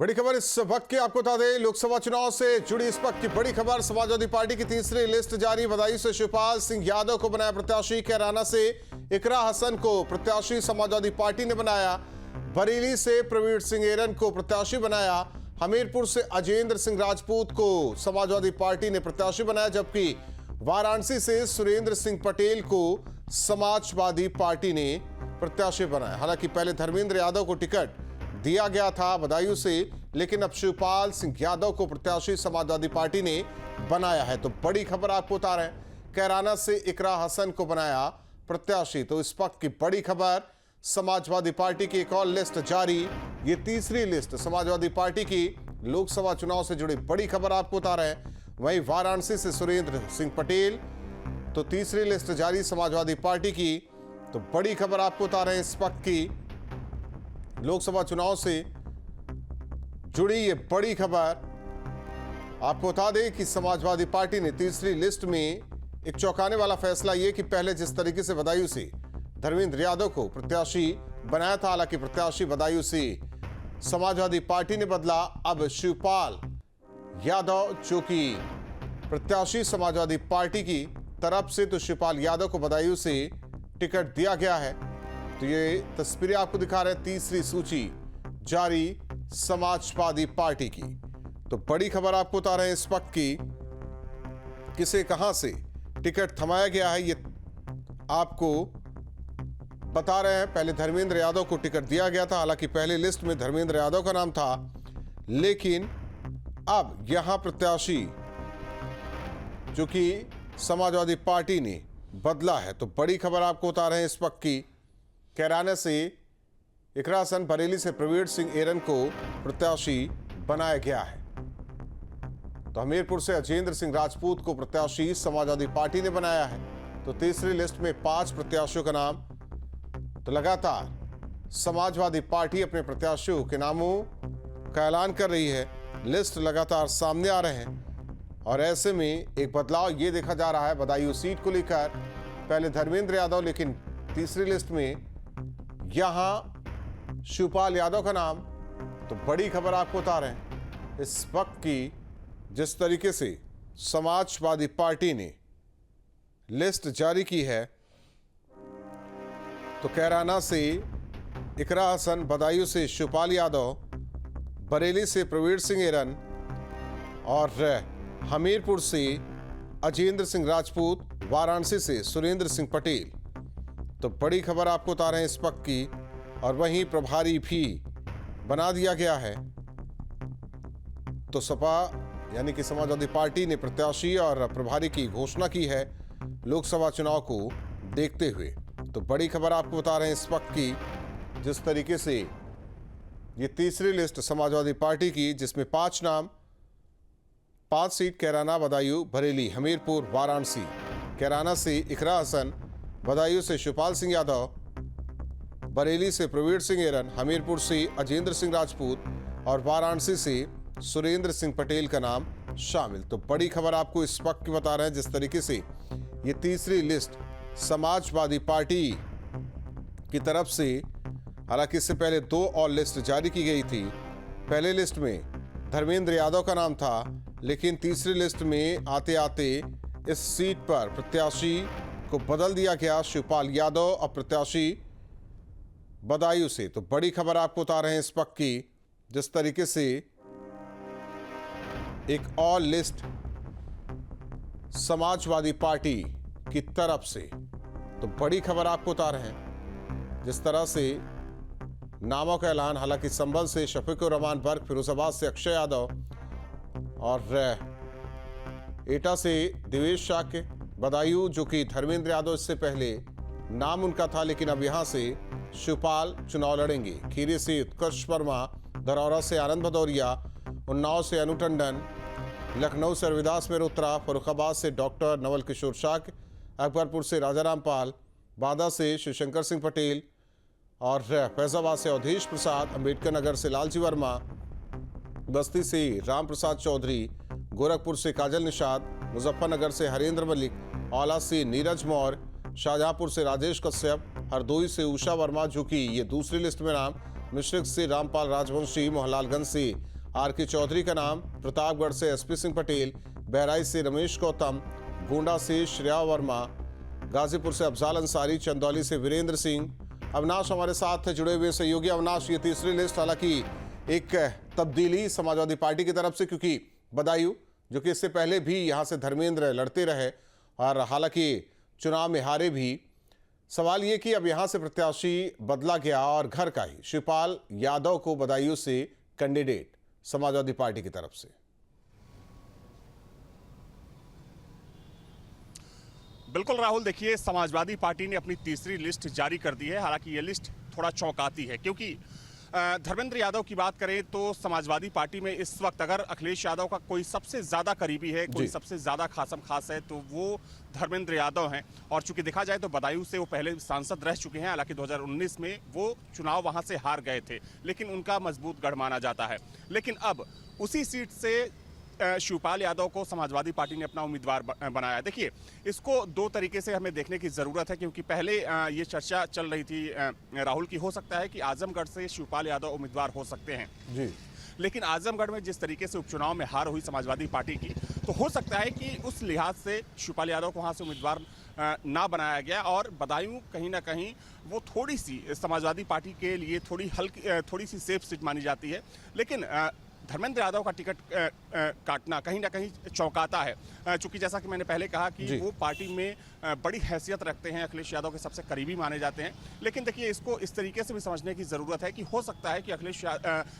बड़ी खबर इस वक्त की आपको बता दें, लोकसभा चुनाव से जुड़ी इस वक्त की बड़ी खबर। समाजवादी पार्टी की तीसरी लिस्ट जारी। बदायूं से शिवपाल सिंह यादव को बनाया प्रत्याशी। कैराना से इकरा हसन को प्रत्याशी समाजवादी पार्टी ने बनाया। बरेली से प्रवीण सिंह एरन को प्रत्याशी बनाया। हमीरपुर से अजेंद्र सिंह राजपूत को समाजवादी पार्टी ने प्रत्याशी बनाया, जबकि वाराणसी से सुरेंद्र सिंह पटेल को समाजवादी पार्टी ने प्रत्याशी बनाया। हालांकि पहले धर्मेंद्र यादव को टिकट दिया गया था बदायूं से, लेकिन अब शिवपाल सिंह यादव को प्रत्याशी समाजवादी पार्टी ने बनाया है। तो बड़ी खबर आपको बता रहे हैं, कैराना से इकरा हसन को बनाया प्रत्याशी। तो इस वक्त की बड़ी खबर, समाजवादी पार्टी की एक और लिस्ट जारी। ये तीसरी लिस्ट समाजवादी पार्टी की लोकसभा चुनाव से जुड़ी बड़ी खबर आपको बता रहे हैं। वहीं वाराणसी से सुरेंद्र सिंह पटेल, तो तीसरी लिस्ट जारी समाजवादी पार्टी की। तो बड़ी खबर आपको बता रहे हैं, इस वक्त की लोकसभा चुनाव से जुड़ी ये बड़ी खबर आपको बता दें कि समाजवादी पार्टी ने तीसरी लिस्ट में एक चौंकाने वाला फैसला ये कि पहले जिस तरीके से बदायूं से धर्मेंद्र यादव को प्रत्याशी बनाया था, हालांकि प्रत्याशी बदायूं से समाजवादी पार्टी ने बदला। अब शिवपाल यादव जो कि प्रत्याशी समाजवादी पार्टी की तरफ से, तो शिवपाल यादव को बदायूं से टिकट दिया गया है। तो ये तस्वीरें आपको दिखा रहे हैं, तीसरी सूची जारी समाजवादी पार्टी की। तो बड़ी खबर आपको बता रहे हैं इस वक्त की, किसे कहां से टिकट थमाया गया है ये आपको बता रहे हैं। पहले धर्मेंद्र यादव को टिकट दिया गया था, हालांकि पहले लिस्ट में धर्मेंद्र यादव का नाम था, लेकिन अब यहां प्रत्याशी जो कि समाजवादी पार्टी ने बदला है। तो बड़ी खबर आपको बता रहे हैं इस वक्त की, कैराना से इकरा हसन, बरेली से प्रवीण सिंह एरन को प्रत्याशी बनाया गया है। तो हमीरपुर से अजेंद्र सिंह राजपूत को प्रत्याशी समाजवादी पार्टी ने बनाया है। तो तीसरी लिस्ट में 5 प्रत्याशियों का नाम। तो लगातार समाजवादी पार्टी अपने प्रत्याशियों के नामों का ऐलान कर रही है। लिस्ट लगातार सामने आ रहे हैं और ऐसे में एक बदलाव ये देखा जा रहा है बदायूं सीट को लेकर। पहले धर्मेंद्र यादव, लेकिन तीसरी लिस्ट में यहां शिवपाल यादव का नाम। तो बड़ी खबर आपको बता रहे हैं इस वक्त की, जिस तरीके से समाजवादी पार्टी ने लिस्ट जारी की है। तो कैराना से इकरा हसन, बदायूं से शिवपाल यादव, बरेली से प्रवीण सिंह एरन और हमीरपुर से अजेंद्र सिंह राजपूत, वाराणसी से सुरेंद्र सिंह पटेल। तो बड़ी खबर आपको बता रहे हैं इस वक्त की। और वहीं प्रभारी भी बना दिया गया है। तो सपा यानी कि समाजवादी पार्टी ने प्रत्याशी और प्रभारी की घोषणा की है लोकसभा चुनाव को देखते हुए। तो बड़ी खबर आपको बता रहे हैं इस वक्त की, जिस तरीके से ये तीसरी लिस्ट समाजवादी पार्टी की, जिसमें 5 नाम, 5 सीट कैराना, बदायूं, बरेली, हमीरपुर, वाराणसी। कैराना से इकरा हसन, बदायूं से शिवपाल सिंह यादव, बरेली से प्रवीण सिंह एरन, हमीरपुर से अजेंद्र सिंह राजपूत और वाराणसी से सुरेंद्र सिंह पटेल का नाम शामिल। तो बड़ी खबर आपको इस वक्त की बता रहे हैं, जिस तरीके से ये तीसरी लिस्ट समाजवादी पार्टी की तरफ से, हालांकि इससे पहले 2 और लिस्ट जारी की गई थी। पहले लिस्ट में धर्मेंद्र यादव का नाम था, लेकिन तीसरी लिस्ट में आते आते इस सीट पर प्रत्याशी को बदल दिया गया। शिवपाल यादव अब प्रत्याशी बदायूं से। तो बड़ी खबर आपको बता रहे हैं इस वक्त की, जिस तरीके से एक और लिस्ट समाजवादी पार्टी की तरफ से। तो बड़ी खबर आपको बता रहे हैं, जिस तरह से नामों का ऐलान, हालांकि संभल से शफीकुर रहमान बर्क, फिरोजाबाद से अक्षय यादव और एटा से देवेश शाक्य, बदायूं जो कि धर्मेंद्र यादव इससे पहले नाम उनका था, लेकिन अब यहां से शिवपाल चुनाव लड़ेंगे। खीरी से उत्कर्ष वर्मा, धरौरा से आनंद भदौरिया, उन्नाव से अनु टंडन, लखनऊ से रविदास मेहरोत्रा, फर्रुखाबाद से डॉक्टर नवल किशोर शाक्य, अकबरपुर से राजाराम पाल, बादा से शिवशंकर सिंह पटेल और फैजाबाद से अवधेश प्रसाद, अम्बेडकर नगर से लालजी वर्मा, बस्ती से राम प्रसाद चौधरी, गोरखपुर से काजल निषाद, मुजफ्फरनगर से हरेंद्र मलिक, औला से नीरज मौर्य, शाहजहांपुर से राजेश कश्यप, हरदोई से उषा वर्मा जो कि ये दूसरी लिस्ट में नाम, मिश्रिक से रामपाल राजवंशी, मोहनलालगंज से आर के चौधरी का नाम, प्रतापगढ़ से एसपी सिंह पटेल, बहराइच से रमेश गौतम, गोंडा से श्रेया वर्मा, गाजीपुर से अफजाल अंसारी, चंदौली से वीरेंद्र सिंह। अविनाश हमारे साथ जुड़े हुए सहयोगी। अविनाश, ये तीसरी लिस्ट हालांकि एक तब्दीली समाजवादी पार्टी की तरफ से, क्योंकि बदायूं जो कि इससे पहले भी यहां से धर्मेंद्र लड़ते रहे और हालांकि चुनाव में हारे भी। सवाल ये कि अब यहां से प्रत्याशी बदला गया और घर का ही शिवपाल यादव को बदायूं से कैंडिडेट समाजवादी पार्टी की तरफ से। बिल्कुल राहुल, देखिए समाजवादी पार्टी ने अपनी तीसरी लिस्ट जारी कर दी है। हालांकि ये लिस्ट थोड़ा चौंकाती है, क्योंकि धर्मेंद्र यादव की बात करें तो समाजवादी पार्टी में इस वक्त अगर अखिलेश यादव का कोई सबसे ज्यादा करीबी है, कोई सबसे ज्यादा खासम खास है, तो वो धर्मेंद्र यादव हैं। और चूंकि देखा जाए तो बदायूं से वो पहले सांसद रह चुके हैं। हालांकि 2019 में वो चुनाव वहां से हार गए थे, लेकिन उनका मजबूत गढ़ माना जाता है। लेकिन अब उसी सीट से शिवपाल यादव को समाजवादी पार्टी ने अपना उम्मीदवार बनाया है। देखिए, इसको दो तरीके से हमें देखने की ज़रूरत है, क्योंकि पहले ये चर्चा चल रही थी राहुल की, हो सकता है कि आजमगढ़ से शिवपाल यादव उम्मीदवार हो सकते हैं जी। लेकिन आजमगढ़ में जिस तरीके से उपचुनाव में हार हुई समाजवादी पार्टी की, तो हो सकता है कि उस लिहाज से शिवपाल यादव को वहाँ से उम्मीदवार ना बनाया गया और बदायूं कहीं ना कहीं वो थोड़ी सी समाजवादी पार्टी के लिए थोड़ी सी सेफ सीट मानी जाती है। लेकिन धर्मेंद्र यादव का टिकट काटना कहीं ना कहीं चौंकाता है, चूंकि जैसा कि मैंने पहले कहा कि वो पार्टी में बड़ी हैसियत रखते हैं, अखिलेश यादव के सबसे करीबी माने जाते हैं। लेकिन देखिए, इसको इस तरीके से भी समझने की ज़रूरत है कि हो सकता है कि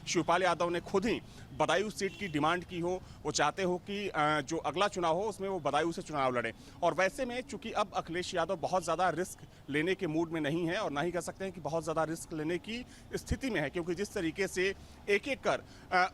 शिवपाल यादव ने खुद ही बदायूं सीट की डिमांड की हो, वो चाहते हो कि जो अगला चुनाव हो उसमें वो बदायूं से चुनाव लड़ें। और वैसे में चूंकि अब अखिलेश यादव बहुत ज़्यादा रिस्क लेने के मूड में नहीं है, और ना ही कह सकते हैं कि बहुत ज़्यादा रिस्क लेने की स्थिति में है, क्योंकि जिस तरीके से एक एक कर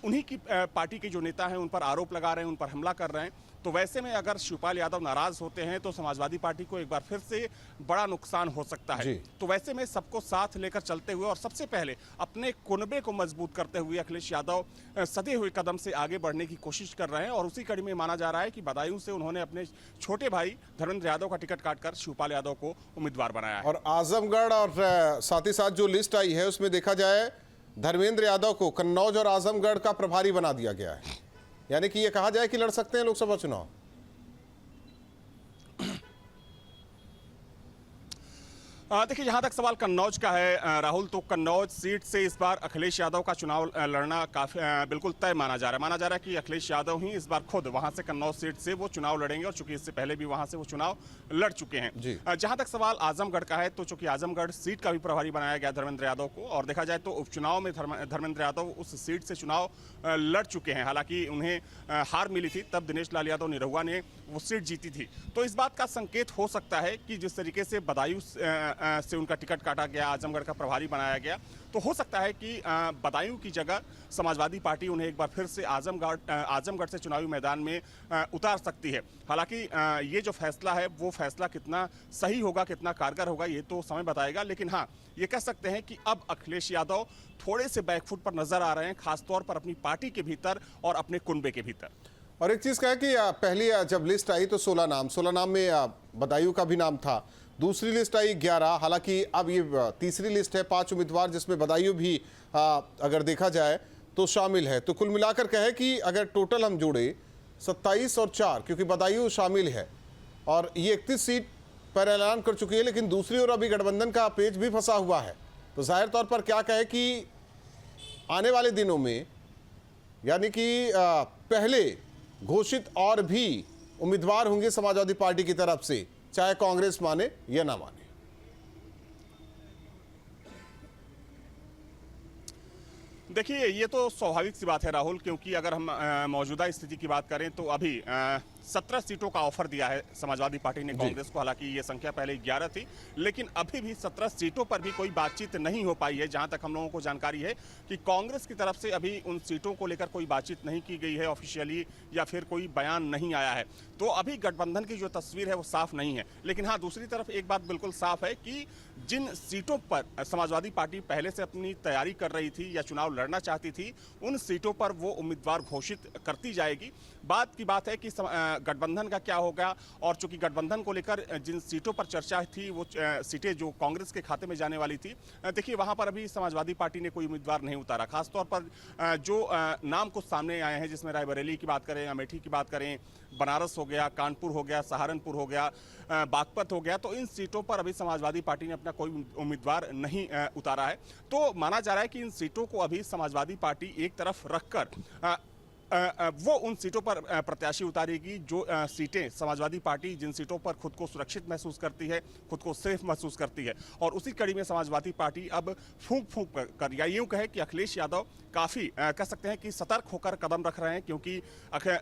उन्हीं की पार्टी के जो नेता हैं उन पर आरोप लगा रहे हैं, उन पर हमला कर रहे हैं, तो वैसे में अगर शिवपाल यादव नाराज होते हैं तो समाजवादी पार्टी को एक बार फिर से बड़ा नुकसान हो सकता है। तो वैसे में सबको साथ लेकर चलते हुए और सबसे पहले अपने कुनबे को मजबूत करते हुए अखिलेश यादव सधे हुए कदम से आगे बढ़ने की कोशिश कर रहे हैं। और उसी कड़ी में माना जा रहा है कि बदायूं से उन्होंने अपने छोटे भाई धर्मेंद्र यादव का टिकट काटकर शिवपाल यादव को उम्मीदवार बनाया है। और आजमगढ़ और साथ ही साथ जो लिस्ट आई है उसमें देखा जाए धर्मेंद्र यादव को कन्नौज और आजमगढ़ का प्रभारी बना दिया गया है, यानी कि ये कहा जाए कि लड़ सकते हैं लोकसभा चुनाव। देखिए, जहां तक सवाल कन्नौज का है राहुल, तो कन्नौज सीट से इस बार अखिलेश यादव का चुनाव लड़ना काफी बिल्कुल तय माना जा रहा है। माना जा रहा है कि अखिलेश यादव ही इस बार खुद वहां से कन्नौज सीट से वो चुनाव लड़ेंगे, और चूंकि इससे पहले भी वहां से वो चुनाव लड़ चुके हैं। जहां तक सवाल आजमगढ़ का है, तो चूंकि आजमगढ़ सीट का भी प्रभारी बनाया गया धर्मेंद्र यादव को, और देखा जाए तो उपचुनाव में धर्मेंद्र यादव उस सीट से चुनाव लड़ चुके हैं। हालांकि उन्हें हार मिली थी, तब दिनेश लाल यादव निरहुआ ने वो सीट जीती थी। तो इस बात का संकेत हो सकता है कि जिस तरीके से बदायूं से उनका टिकट काटा गया, आजमगढ़ का प्रभारी बनाया गया, तो हो सकता है कि बदायूं की जगह समाजवादी पार्टी उन्हें एक बार फिर से आजमगढ़ से चुनावी मैदान में उतार सकती है। हालांकि ये जो फैसला है वो फैसला कितना सही होगा, कितना कारगर होगा, ये तो समय बताएगा। लेकिन हाँ, ये कह सकते हैं कि अब अखिलेश यादव थोड़े से बैकफुट पर नजर आ रहे हैं, खासतौर पर अपनी पार्टी के भीतर और अपने कुनबे के भीतर। और एक चीज क्या है कि पहली जब लिस्ट आई तो 16 नाम में बदायूं का भी नाम था, दूसरी लिस्ट आई 11, हालांकि अब ये तीसरी लिस्ट है 5 उम्मीदवार, जिसमें बदायूं भी अगर देखा जाए तो शामिल है। तो कुल मिलाकर कहे कि अगर टोटल हम जोड़े 27 और 4, क्योंकि बदायूं शामिल है और ये 31 सीट पर ऐलान कर चुकी है, लेकिन दूसरी ओर अभी गठबंधन का पेच भी फंसा हुआ है। तो जाहिर तौर पर क्या कहे कि आने वाले दिनों में, यानी कि पहले घोषित और भी उम्मीदवार होंगे समाजवादी पार्टी की तरफ से, चाहे कांग्रेस माने या ना माने। देखिए, ये तो स्वाभाविक सी बात है राहुल, क्योंकि अगर हम मौजूदा स्थिति की बात करें तो अभी 17 सीटों का ऑफर दिया है समाजवादी पार्टी ने कांग्रेस को। हालांकि ये संख्या पहले 11 थी, लेकिन अभी भी 17 सीटों पर भी कोई बातचीत नहीं हो पाई है। जहां तक हम लोगों को जानकारी है कि कांग्रेस की तरफ से अभी उन सीटों को लेकर कोई बातचीत नहीं की गई है ऑफिशियली, या फिर कोई बयान नहीं आया है। तो अभी गठबंधन की जो तस्वीर है वो साफ नहीं है। लेकिन हाँ, दूसरी तरफ एक बात बिल्कुल साफ है कि जिन सीटों पर समाजवादी पार्टी पहले से अपनी तैयारी कर रही थी या चुनाव लड़ना चाहती थी, उन सीटों पर वो उम्मीदवार घोषित करती जाएगी। बात की बात है कि गठबंधन का क्या होगा। और चूंकि गठबंधन को लेकर जिन सीटों पर चर्चा थी वो सीटें जो कांग्रेस के खाते में जाने वाली थी, देखिए वहां पर अभी समाजवादी पार्टी ने कोई उम्मीदवार नहीं उतारा। खासतौर पर जो नाम कुछ सामने आए हैं, जिसमें रायबरेली की बात करें, अमेठी की बात करें, बनारस हो गया, कानपुर हो गया, सहारनपुर हो गया, बागपत हो गया, तो इन सीटों पर अभी समाजवादी पार्टी ने अपना कोई उम्मीदवार नहीं उतारा है। तो माना जा रहा है कि इन सीटों को अभी समाजवादी पार्टी एक तरफ रखकर वो उन सीटों पर प्रत्याशी उतारेगी जो सीटें समाजवादी पार्टी जिन सीटों पर खुद को सुरक्षित महसूस करती है, खुद को सेफ महसूस करती है। और उसी कड़ी में समाजवादी पार्टी अब फूंक कर या यूं कहे कि अखिलेश यादव काफ़ी कह सकते हैं कि सतर्क होकर कदम रख रहे हैं, क्योंकि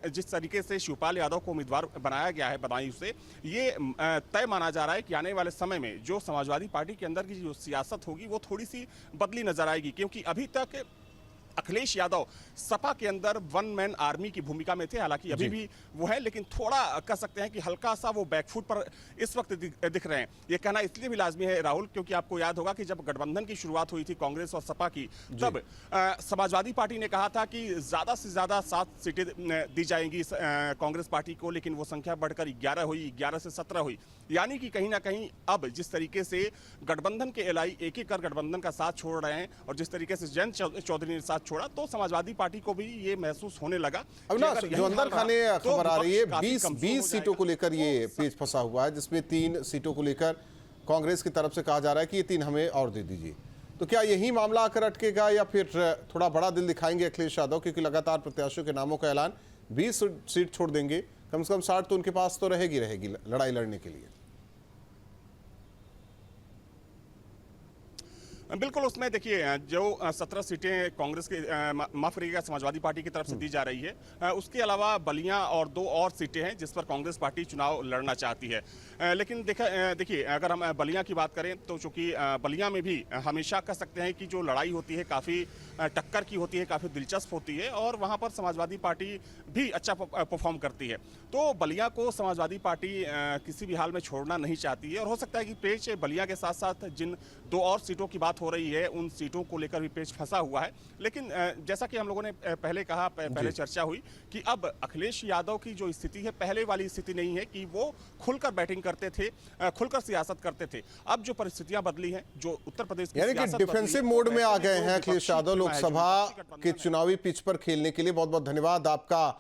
जिस तरीके से शिवपाल यादव को उम्मीदवार बनाया गया है बदायूं से, ये तय माना जा रहा है कि आने वाले समय में जो समाजवादी पार्टी के अंदर की जो सियासत होगी वो थोड़ी सी बदली नजर आएगी। क्योंकि अभी तक अखिलेश यादव सपा के अंदर वन मैन आर्मी की भूमिका में थे, हालांकि अभी भी वो है, लेकिन थोड़ा कह सकते हैं कि हल्का सा वो बैकफुट पर इस वक्त दिख रहे हैं। ये कहना इसलिए भी लाजमी है राहुल, क्योंकि आपको याद होगा कि जब गठबंधन की शुरुआत हुई थी कांग्रेस और सपा की, तब समाजवादी पार्टी ने कहा था कि ज्यादा से ज्यादा 7 सीटें दी जाएंगी कांग्रेस पार्टी को, लेकिन वो संख्या बढ़कर 11 हुई, 11 से 17 हुई। यानी कि कहीं ना कहीं अब जिस तरीके से गठबंधन के एलआई एक कर गठबंधन का साथ छोड़ रहे हैं और जिस तरीके से जयंत चौधरी ने साथ छोड़ा, तो समाजवादी पार्टी को भी ये महसूस होने लगा। अविनाश, जो अंदर खाने खबर आ रही है 20 सीटों को लेकर ये पेच फंसा हुआ है, जिसमें 3 सीटों को लेकर कांग्रेस की तरफ से कहा जा रहा है कि ये 3 हमें और दे दीजिए। तो क्या यही मामला आकर अटकेगा या फिर थोड़ा बड़ा दिल दिखाएंगे अखिलेश यादव, क्योंकि लगातार प्रत्याशियों के नामों का ऐलान, 20 सीट छोड़ देंगे, कम से कम 60 तो उनके पास तो रहेगी लड़ाई लड़ने के लिए। बिल्कुल, उसमें देखिए जो 17 सीटें कांग्रेस के माफ करिएगा समाजवादी पार्टी की तरफ से दी जा रही है, उसके अलावा बलिया और 2 और सीटें हैं जिस पर कांग्रेस पार्टी चुनाव लड़ना चाहती है। लेकिन देखिए अगर हम बलिया की बात करें तो चूंकि बलिया में भी हमेशा कह सकते हैं कि जो लड़ाई होती है काफ़ी टक्कर की होती है, काफ़ी दिलचस्प होती है और वहाँ पर समाजवादी पार्टी भी अच्छा परफॉर्म करती है। तो बलिया को समाजवादी पार्टी किसी भी हाल में छोड़ना नहीं चाहती है और हो सकता है कि पेच बलिया के साथ साथ जिन 2 और सीटों की बात हो रही है उन सीटों को लेकर भी पेच फंसा हुआ है। लेकिन जैसा कि हम लोगों ने पहले कहा, पहले चर्चा हुई कि अब अखिलेश यादव की जो स्थिति है पहले वाली स्थिति नहीं है कि वो खुलकर बैटिंग करते थे, खुलकर सियासत करते थे। अब जो परिस्थितियां बदली हैं, जो उत्तर प्रदेश की यानी कि डिफेंसिव मोड में आ गए हैं अखिलेश यादव। लोकसभा के चुनावी पिच पर खेलने के लिए बहुत बहुत धन्यवाद आपका